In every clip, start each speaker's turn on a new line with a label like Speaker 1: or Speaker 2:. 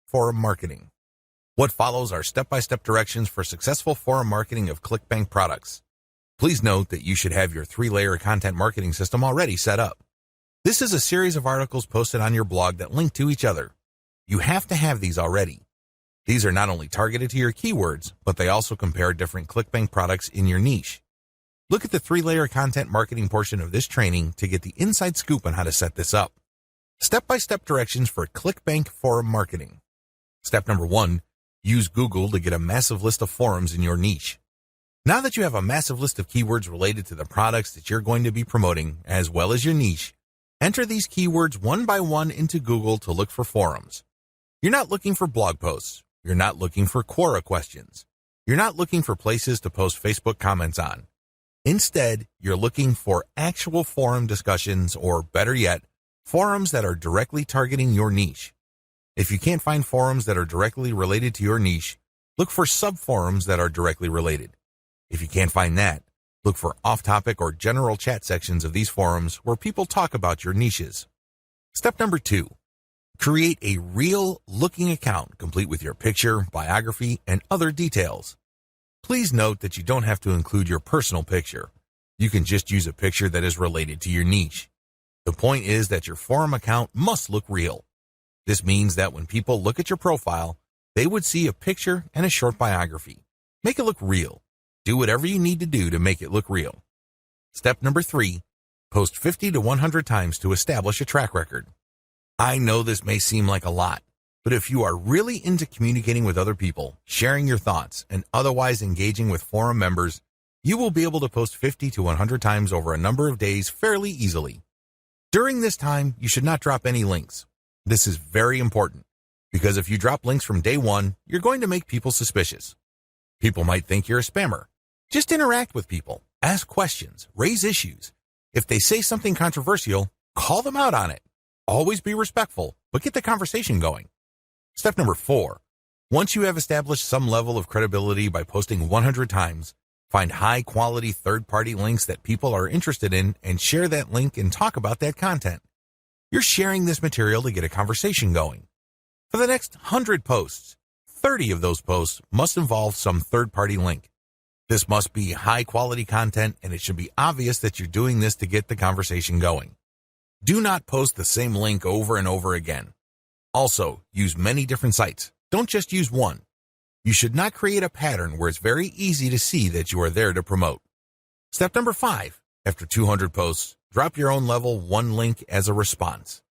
Speaker 1: Forum Marketing. What follows are step-by-step directions for successful forum marketing of ClickBank products. Please note that you should have your 3-layer content marketing system already set up. This is a series of articles posted on your blog that link to each other. You have to have these already. These are not only targeted to your keywords, but they also compare different ClickBank products in your niche. Look at the 3-layer content marketing portion of this training to get the inside scoop on how to set this up. Step-by-step directions for ClickBank Forum Marketing. Step number 1, use Google to get a massive list of forums in your niche. Now that you have a massive list of keywords related to the products that you're going to be promoting, as well as your niche, enter these keywords one by one into Google to look for forums. You're not looking for blog posts. You're not looking for Quora questions. You're not looking for places to post Facebook comments on. Instead, you're looking for actual forum discussions, or better yet, forums that are directly targeting your niche. If you can't find forums that are directly related to your niche, look for sub-forums that are directly related. If you can't find that, look for off-topic or general chat sections of these forums where people talk about your niches. Step number 2, create a real-looking account complete with your picture, biography, and other details. Please note that you don't have to include your personal picture. You can just use a picture that is related to your niche. The point is that your forum account must look real. This means that when people look at your profile, they would see a picture and a short biography. Make it look real. Do whatever you need to do to make it look real. Step number 3, post 50 to 100 times to establish a track record. I know this may seem like a lot, but if you are really into communicating with other people, sharing your thoughts, and otherwise engaging with forum members, you will be able to post 50 to 100 times over a number of days fairly easily. During this time, you should not drop any links. This is very important, because if you drop links from day 1, you're going to make people suspicious. People might think you're a spammer. Just interact with people, ask questions, raise issues. If they say something controversial, call them out on it. Always be respectful, but get the conversation going. Step number 4, once you have established some level of credibility by posting 100 times, find high-quality third-party links that people are interested in and share that link and talk about that content. You're sharing this material to get a conversation going. For the next 100 posts, 30 of those posts must involve some third-party link. This must be high-quality content, and it should be obvious that you're doing this to get the conversation going. Do not post the same link over and over again. Also, use many different sites. Don't just use one. You should not create a pattern where it's very easy to see that you are there to promote. Step number 5, after 200 posts, drop your own level 1 link as a response.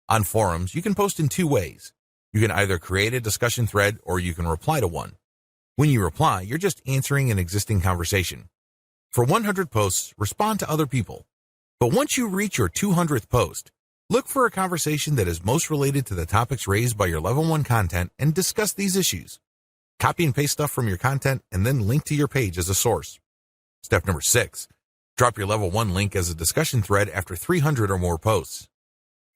Speaker 1: On forums, you can post in 2 ways. You can either create a discussion thread or you can reply to one. When you reply, you're just answering an existing conversation. For 100 posts, respond to other people. But once you reach your 200th post, look for a conversation that is most related to the topics raised by your level 1 content and discuss these issues. Copy and paste stuff from your content and then link to your page as a source. Step number 6, drop your level 1 link as a discussion thread after 300 or more posts.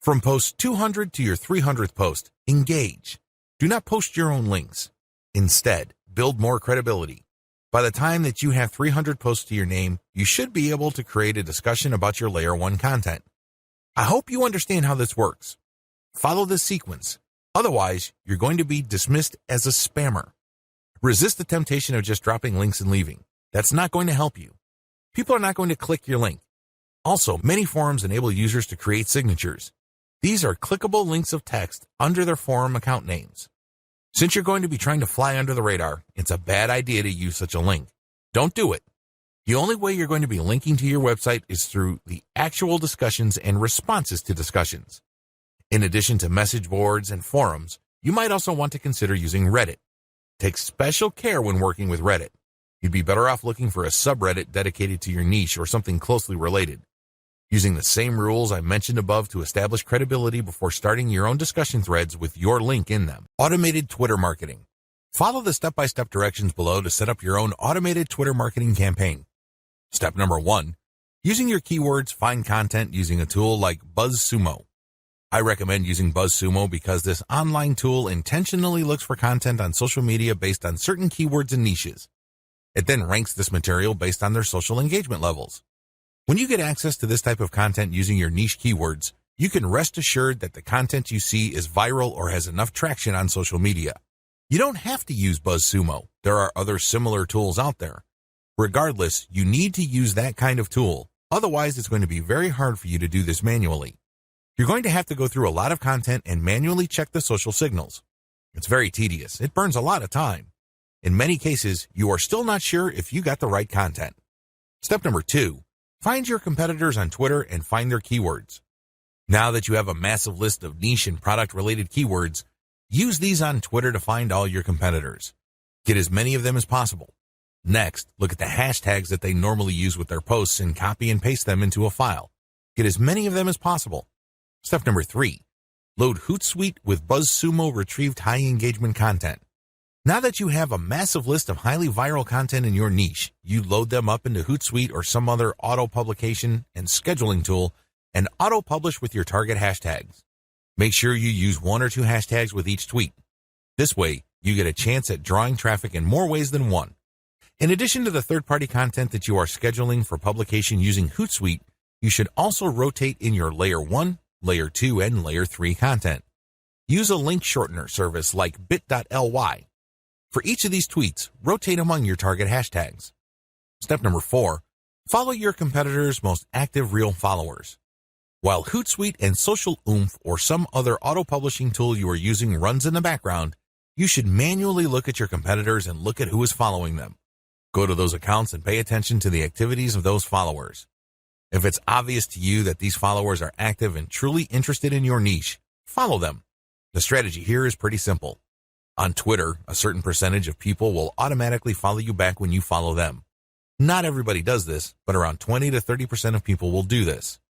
Speaker 1: From post 200 to your 300th post, engage. Do not post your own links. Instead, build more credibility. By the time that you have 300 posts to your name, you should be able to create a discussion about your layer 1 content. I hope you understand how this works. Follow this sequence. Otherwise, you're going to be dismissed as a spammer. Resist the temptation of just dropping links and leaving. That's not going to help you. People are not going to click your link. Also, many forums enable users to create signatures. These are clickable links of text under their forum account names. Since you're going to be trying to fly under the radar, it's a bad idea to use such a link. Don't do it. The only way you're going to be linking to your website is through the actual discussions and responses to discussions. In addition to message boards and forums, you might also want to consider using Reddit. Take special care when working with Reddit. You'd be better off looking for a subreddit dedicated to your niche or something closely related. Using the same rules I mentioned above to establish credibility before starting your own discussion threads with your link in them. Automated Twitter marketing. Follow the step-by-step directions below to set up your own automated Twitter marketing campaign. Step number 1, using your keywords, find content using a tool like BuzzSumo. I recommend using BuzzSumo because this online tool intentionally looks for content on social media based on certain keywords and niches. It then ranks this material based on their social engagement levels. When you get access to this type of content using your niche keywords, you can rest assured that the content you see is viral or has enough traction on social media. You don't have to use BuzzSumo. There are other similar tools out there. Regardless, you need to use that kind of tool. Otherwise, it's going to be very hard for you to do this manually. You're going to have to go through a lot of content and manually check the social signals. It's very tedious. It burns a lot of time. In many cases, you are still not sure if you got the right content. Step number 2, find your competitors on Twitter and find their keywords. Now that you have a massive list of niche and product-related keywords, use these on Twitter to find all your competitors. Get as many of them as possible. Next, look at the hashtags that they normally use with their posts and copy and paste them into a file. Get as many of them as possible. Step number 3, load Hootsuite with BuzzSumo retrieved high engagement content. Now that you have a massive list of highly viral content in your niche, you load them up into Hootsuite or some other auto-publication and scheduling tool and auto-publish with your target hashtags. Make sure you use 1 or 2 hashtags with each tweet. This way, you get a chance at drawing traffic in more ways than one. In addition to the third-party content that you are scheduling for publication using Hootsuite, you should also rotate in your Layer 1, Layer 2, and Layer 3 content. Use a link shortener service like bit.ly. For each of these tweets, rotate among your target hashtags. Step number 4, follow your competitors' most active real followers. While Hootsuite and Social Oomph or some other auto-publishing tool you are using runs in the background, you should manually look at your competitors and look at who is following them. Go to those accounts and pay attention to the activities of those followers. If it's obvious to you that these followers are active and truly interested in your niche, follow them. The strategy here is pretty simple. On Twitter, a certain percentage of people will automatically follow you back when you follow them. Not everybody does this, but around 20 to 30% of people will do this.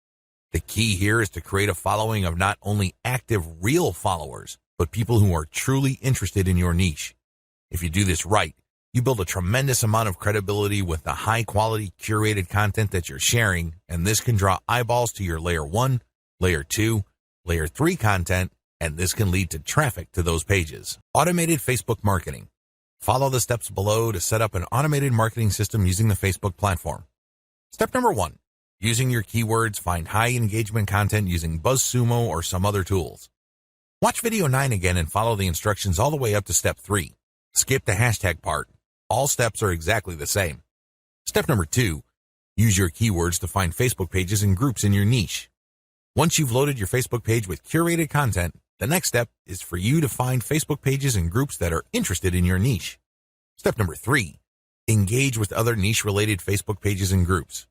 Speaker 1: The key here is to create a following of not only active real followers, but people who are truly interested in your niche. If you do this right, you build a tremendous amount of credibility with the high-quality curated content that you're sharing, and this can draw eyeballs to your Layer 1, Layer 2, Layer 3 content, and this can lead to traffic to those pages. Automated Facebook marketing. Follow the steps below to set up an automated marketing system using the Facebook platform. Step number 1, using your keywords, find high engagement content using BuzzSumo or some other tools. Watch video 9 again and follow the instructions all the way up to step 3. Skip the hashtag part. All steps are exactly the same. Step number 2, use your keywords to find Facebook pages and groups in your niche. Once you've loaded your Facebook page with curated content, the next step is for you to find Facebook pages and groups that are interested in your niche. Step number 3, engage with other niche-related Facebook pages and groups.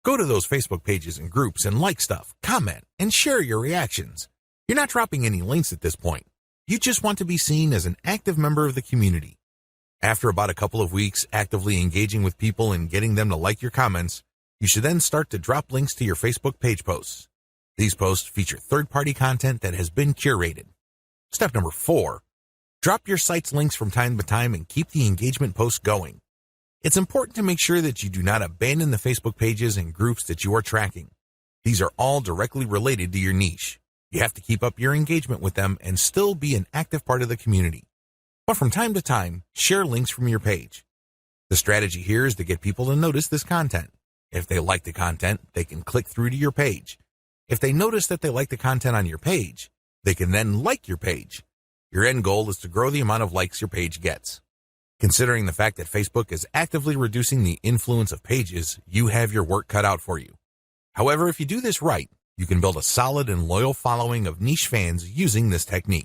Speaker 1: Go to those Facebook pages and groups and like stuff, comment, and share your reactions. You're not dropping any links at this point. You just want to be seen as an active member of the community. After about a couple of weeks actively engaging with people and getting them to like your comments, you should then start to drop links to your Facebook page posts. These posts feature third-party content that has been curated. Step number 4, drop your site's links from time to time and keep the engagement posts going. It's important to make sure that you do not abandon the Facebook pages and groups that you are tracking. These are all directly related to your niche. You have to keep up your engagement with them and still be an active part of the community. But from time to time, share links from your page. The strategy here is to get people to notice this content. If they like the content, they can click through to your page. If they notice that they like the content on your page, they can then like your page. Your end goal is to grow the amount of likes your page gets. Considering the fact that Facebook is actively reducing the influence of pages, you have your work cut out for you. However, if you do this right, you can build a solid and loyal following of niche fans using this technique.